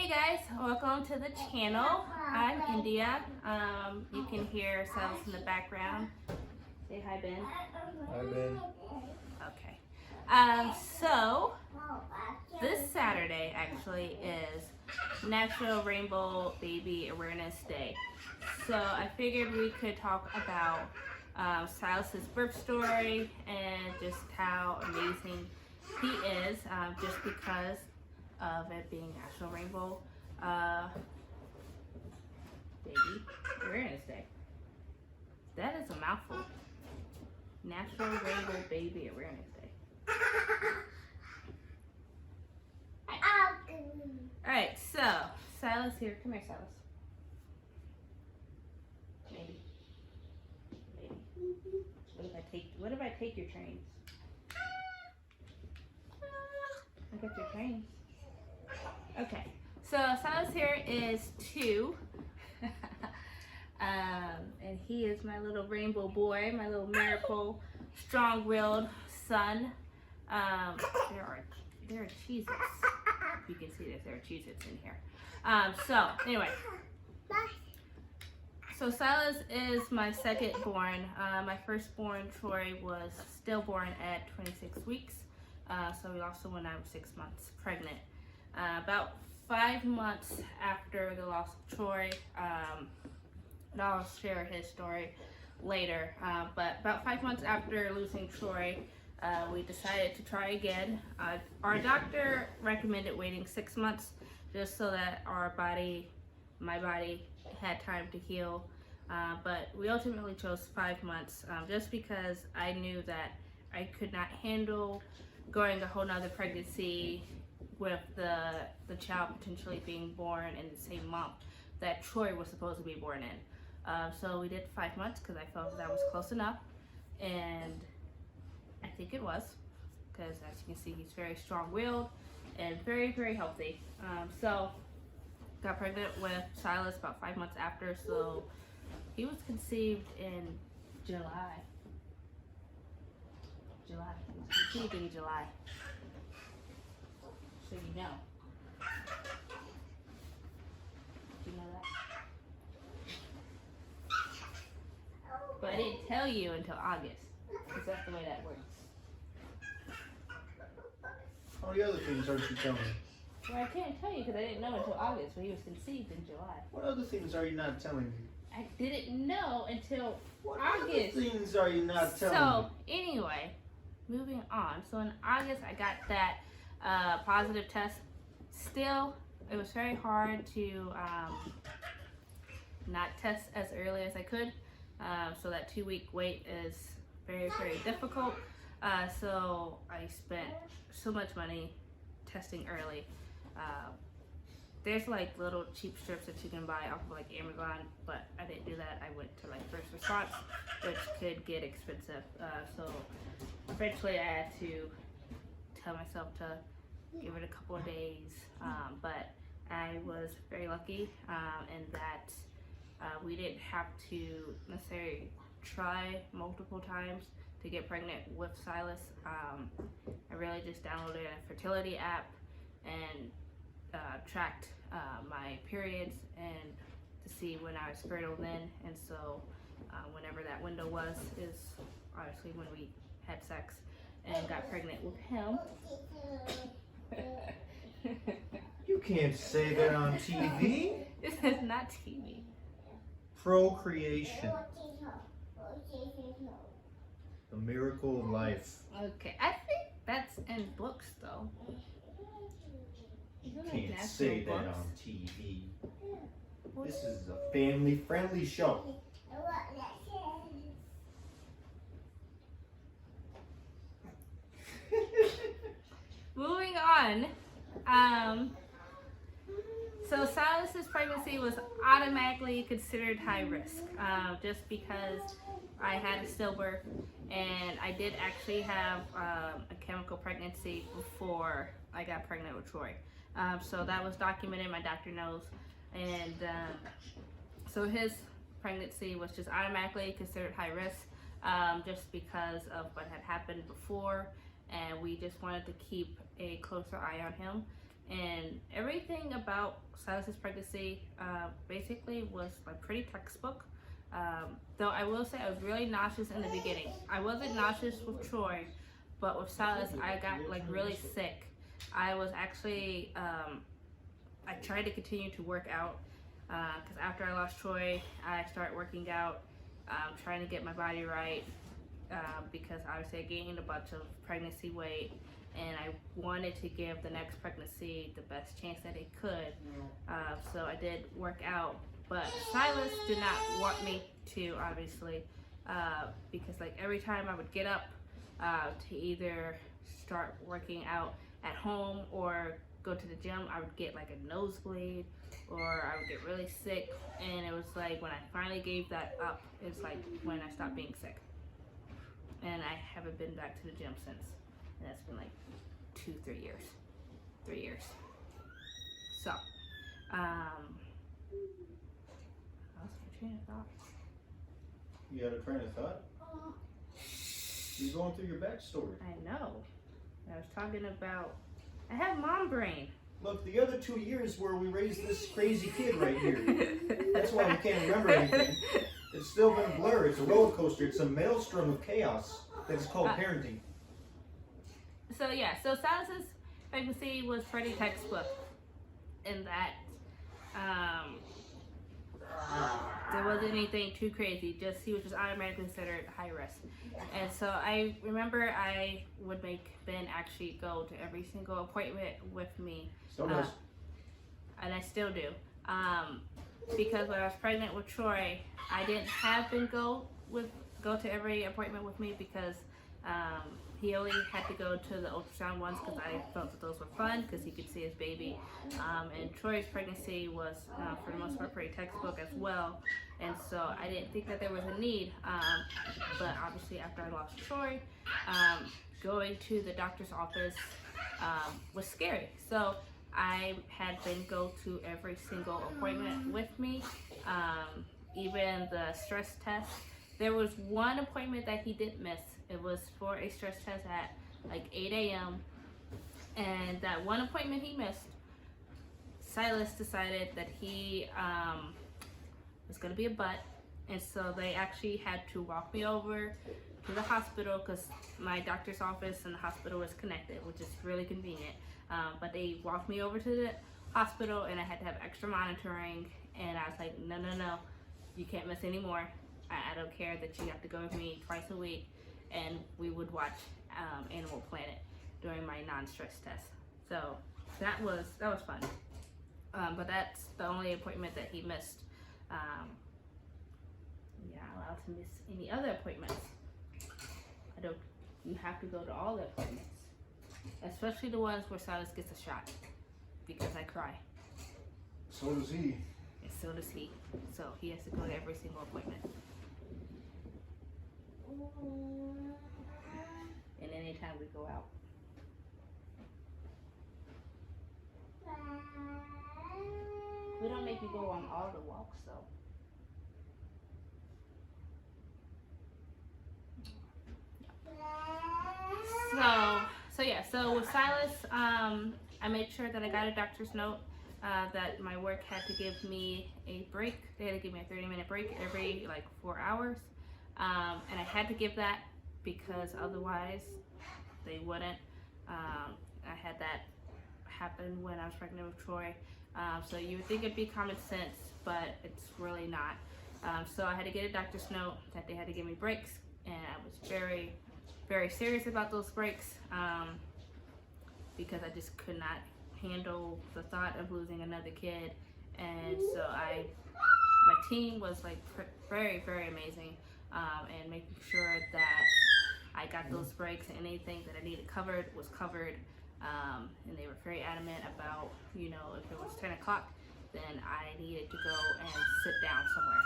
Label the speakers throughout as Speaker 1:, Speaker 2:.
Speaker 1: Hey guys, welcome to the channel. I'm India. You can hear ourselves in the background. Say hi, Ben.
Speaker 2: Hi, Ben.
Speaker 1: Okay. So this Saturday actually is National Rainbow Baby Awareness Day. So I figured we could talk about Silas's birth story and just how amazing he is, just because of it being National Rainbow Baby Awareness Day. That is a mouthful. National Rainbow Baby Awareness Day. Alright, so Silas here. Come here, Silas. Maybe. What if I take your trains? I got your trains. Okay, so Silas here is 2. And he is my little rainbow boy, my little miracle, strong-willed son. There are Cheez-Its. You can see this, there are Cheez-Its in here. So anyway, so Silas is my second born. My firstborn, Troy, was stillborn at 26 weeks. So we lost him when I was 6 months pregnant. About 5 months after the loss of Troy, and I'll share his story later, but about 5 months after losing Troy, we decided to try again. Our doctor recommended waiting 6 months just so that my body had time to heal, but we ultimately chose 5 months just because I knew that I could not handle going a whole nother pregnancy with the child potentially being born in the same month that Troy was supposed to be born in. So we did 5 months because I felt that was close enough, and I think it was, because as you can see, he's very strong-willed and very, very healthy. So got pregnant with Silas about 5 months after, so he was conceived in July. He was conceived in July. So you know. Do you know that? But I didn't tell you until August, because that's the way that works.
Speaker 2: All the other things aren't you telling me?
Speaker 1: Well, I can't tell you because I didn't know until August, but he was conceived in July.
Speaker 2: What other things are you not telling me?
Speaker 1: I didn't know until
Speaker 2: What
Speaker 1: August.
Speaker 2: What other things are you not telling me?
Speaker 1: So, anyway, moving on. So in August, I got that positive test. Still, it was very hard to not test as early as I could. So that 2-week wait is very, very difficult. So I spent so much money testing early. There's like little cheap strips that you can buy off of like Amazon, but I didn't do that. I went to like First Response, which could get expensive. So eventually I had to tell myself to give it a couple of days. But I was very lucky in that we didn't have to necessarily try multiple times to get pregnant with Silas. I really just downloaded a fertility app and tracked my periods and to see when I was fertile then, and so whenever that window was is obviously when we had sex and got pregnant with him.
Speaker 2: You can't say that on TV.
Speaker 1: This is not TV.
Speaker 2: Procreation. The miracle of life.
Speaker 1: Okay, I think that's in books though.
Speaker 2: You can't say that on TV. This is a family-friendly show.
Speaker 1: Moving on. So Silas's pregnancy was automatically considered high risk, just because I had a stillbirth, and I did actually have a chemical pregnancy before I got pregnant with Troy. So that was documented, my doctor knows, and so his pregnancy was just automatically considered high risk, just because of what had happened before, and we just wanted to keep a closer eye on him And everything about Silas's pregnancy basically was like pretty textbook. Though I will say I was really nauseous in the beginning. I wasn't nauseous with Troy, but with Silas I got like really sick. I was actually, I tried to continue to work out because after I lost Troy, I started working out, trying to get my body right because obviously I gained a bunch of pregnancy weight and I wanted to give the next pregnancy the best chance that it could. So I did work out, but Silas did not want me to, obviously, because like every time I would get up to either start working out at home or go to the gym, I would get like a nosebleed or I would get really sick. And it was like when I finally gave that up, it's like when I stopped being sick. And I haven't been back to the gym since. And that's been like 3 years. 3 years. So, I lost my train of thought.
Speaker 2: You got a train of thought? You're going through your backstory.
Speaker 1: I know. I was talking about, I have mom brain.
Speaker 2: Look, the other 2 years where we raised this crazy kid right here. That's why we can't remember anything. It's still been a blur. It's a roller coaster. It's a maelstrom of chaos that is called parenting.
Speaker 1: So yeah, so Silas's pregnancy was pretty textbook in that there wasn't anything too crazy, just he was just automatically considered high risk. And so I remember I would make Ben actually go to every single appointment with me.
Speaker 2: Still does.
Speaker 1: And I still do. Because when I was pregnant with Troy, I didn't have Ben go to every appointment with me because he only had to go to the ultrasound ones because I felt that those were fun because he could see his baby. And Troy's pregnancy was, for the most part, pretty textbook as well. And so I didn't think that there was a need. But obviously after I lost Troy, going to the doctor's office was scary. So I had Ben go to every single appointment with me, even the stress test. There was one appointment that he did miss. It was for a stress test at like 8 a.m. And that one appointment he missed, Silas decided that he was going to be a butt. And so they actually had to walk me over to the hospital because my doctor's office and the hospital was connected, which is really convenient. But they walked me over to the hospital and I had to have extra monitoring. And I was like, no, you can't miss any more. I don't care that you have to go with me twice a week. And we would watch Animal Planet during my non-stress test. So that was fun. But that's the only appointment that he missed. You're not allowed to miss any other appointments. You have to go to all the appointments. Especially the ones where Silas gets a shot. Because I cry.
Speaker 2: So does he.
Speaker 1: And so does he. So he has to go to every single appointment. And anytime we go out. We don't make you go on all the walks though. So with Silas, I made sure that I got a doctor's note that my work had to give me a break. They had to give me a 30-minute break every like 4 hours. And I had to give that because otherwise they wouldn't. I had that happen when I was pregnant with Troy. So you would think it'd be common sense, but it's really not. So I had to get a doctor's note that they had to give me breaks, and I was very, very serious about those breaks because I just could not handle the thought of losing another kid. And so my team was like very, very amazing. And making sure that I got those breaks and anything that I needed covered was covered. And they were very adamant about, if it was 10 o'clock, then I needed to go and sit down somewhere.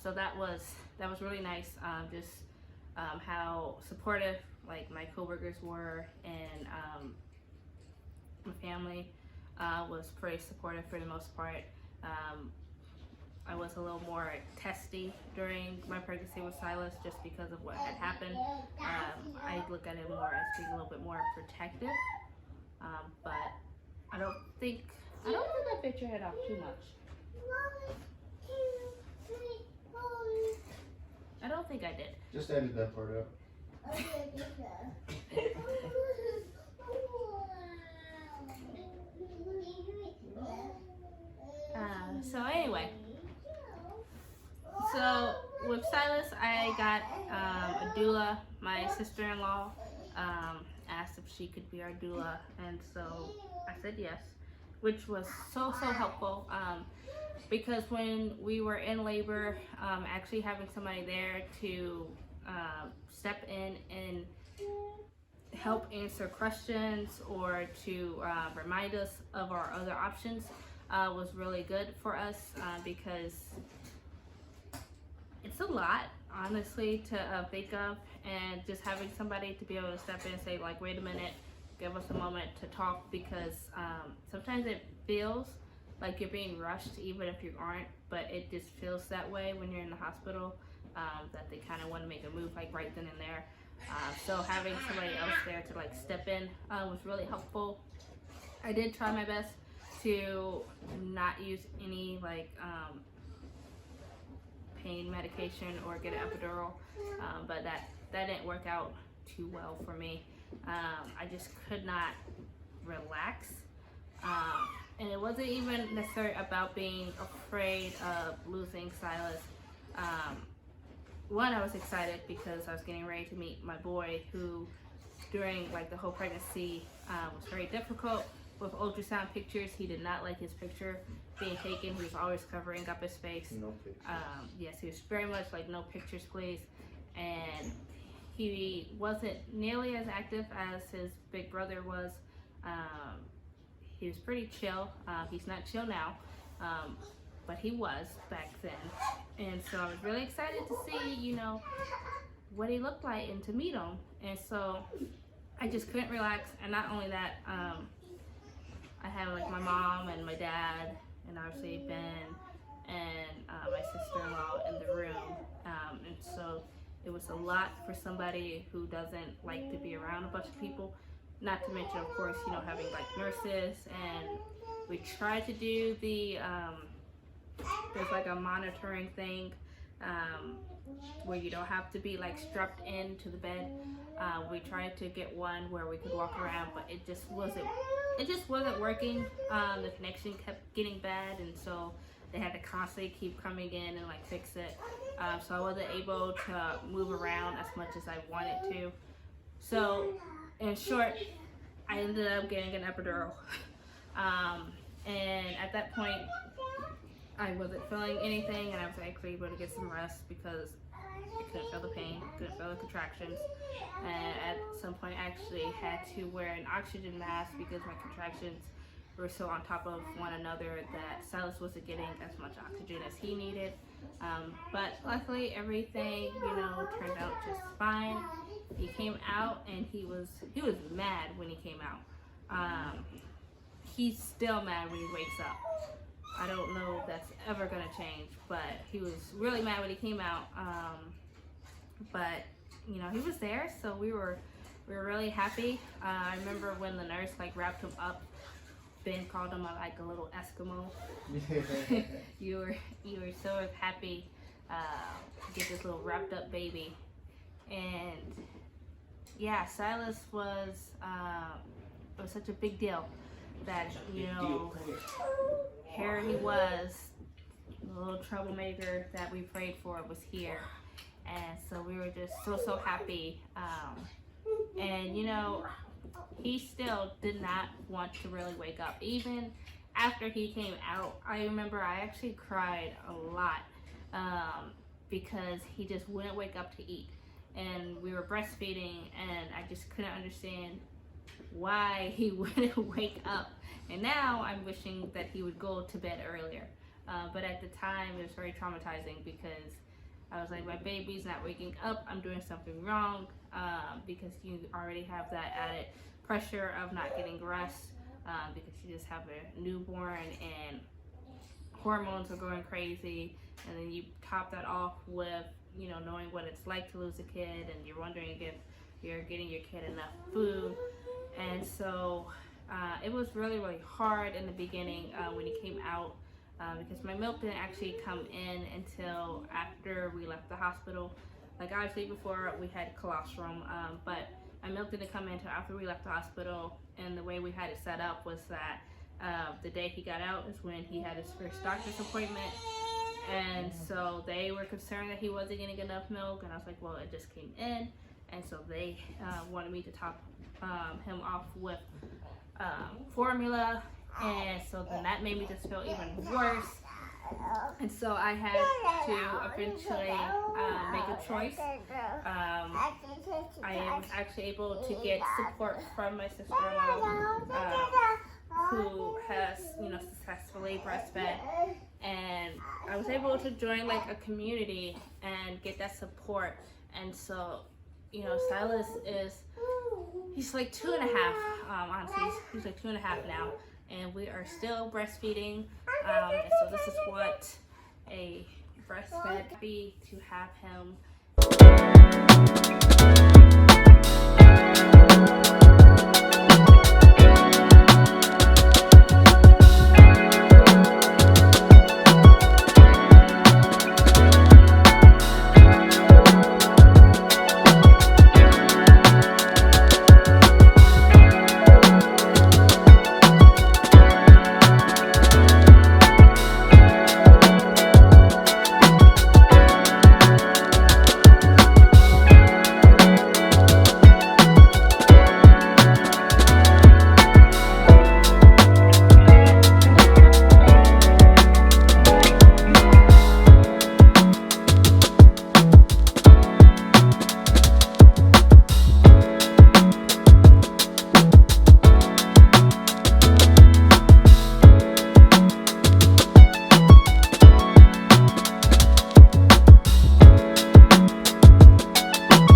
Speaker 1: So that was really nice. How supportive like my coworkers were, and my family was pretty supportive for the most part. I was a little more testy during my pregnancy with Silas just because of what had happened. I look at it more as being a little bit more protective. But don't think I bit your head off too much. I don't think I did.
Speaker 2: Just edit that part out.
Speaker 1: So anyway, so with Silas, I got a doula. My sister-in-law asked if she could be our doula, and so I said yes, which was so helpful. Because when we were in labor, actually having somebody there to step in and help answer questions or to remind us of our other options was really good for us because it's a lot, honestly, to think of, and just having somebody to be able to step in and say, like, wait a minute, give us a moment to talk, because sometimes it feels like you're being rushed even if you aren't, but it just feels that way when you're in the hospital, that they kind of want to make a move like right then and there. So having somebody else there to like step in was really helpful. I did try my best to not use any like pain medication or get an epidural, but that didn't work out too well for me. I just could not relax, and it wasn't even necessarily about being afraid of losing Silas. One, I was excited because I was getting ready to meet my boy, who during like the whole pregnancy was very difficult with ultrasound pictures. He did not like his picture being taken. He was always covering up his face.
Speaker 2: No pictures.
Speaker 1: Yes, he was very much like, no pictures please. And he wasn't nearly as active as his big brother was. He was pretty chill. He's not chill now, but he was back then. And so I was really excited to see, you know, what he looked like and to meet him. And so I just couldn't relax. And not only that, I had like my mom and my dad and obviously Ben and my sister-in-law in the room. And so it was a lot for somebody who doesn't like to be around a bunch of people. Not to mention, of course, you know, having like nurses. And we tried to do the, there's like a monitoring thing where you don't have to be like strapped into the bed. We tried to get one where we could walk around, but it just wasn't working. The connection kept getting bad, and so they had to constantly keep coming in and like fix it. So I wasn't able to move around as much as I wanted to. So in short, I ended up getting an epidural. And at that point, I wasn't feeling anything, and I was actually able to get some rest because I couldn't feel the pain, couldn't feel the contractions. And at some point I actually had to wear an oxygen mask because my contractions were so on top of one another that Silas wasn't getting as much oxygen as he needed. But luckily everything, you know, turned out just fine. He came out and he was mad when he came out. He's still mad when he wakes up. I don't know if that's ever gonna change, but he was really mad when he came out. But you know, he was there, so we were really happy. I remember when the nurse like wrapped him up. Ben called him like a little Eskimo. you were so happy to get this little wrapped up baby. And yeah, Silas was it was such a big deal that, you know, here he was, the little troublemaker that we prayed for was here. And so we were just so happy. And you know, he still did not want to really wake up. Even after he came out, I remember I actually cried a lot because he just wouldn't wake up to eat. And we were breastfeeding, and I just couldn't understand why he wouldn't wake up. And now I'm wishing that he would go to bed earlier. But at the time, it was very traumatizing because I was like, my baby's not waking up, I'm doing something wrong, because you already have that added pressure of not getting rest, because you just have a newborn and hormones are going crazy, and then you top that off with, you know, knowing what it's like to lose a kid, and you're wondering if you're getting your kid enough food. And so It was really, really hard in the beginning when he came out because my milk didn't actually come in until after we left the hospital. Like obviously before we had colostrum, but my milk didn't come in until after we left the hospital. And the way we had it set up was that the day he got out is when he had his first doctor's appointment. And so they were concerned that he wasn't getting enough milk, and I was like, well, it just came in. And so they wanted me to top him off with formula, and so then that made me just feel even worse. And so I had to eventually make a choice. I was actually able to get support from my sister-in-law, who has, successfully breastfed, and I was able to join like a community and get that support. And so, Silas he's like 2.5. Honestly, he's like 2.5 now, and we are still breastfeeding. And so this is what a breastfed be to have him.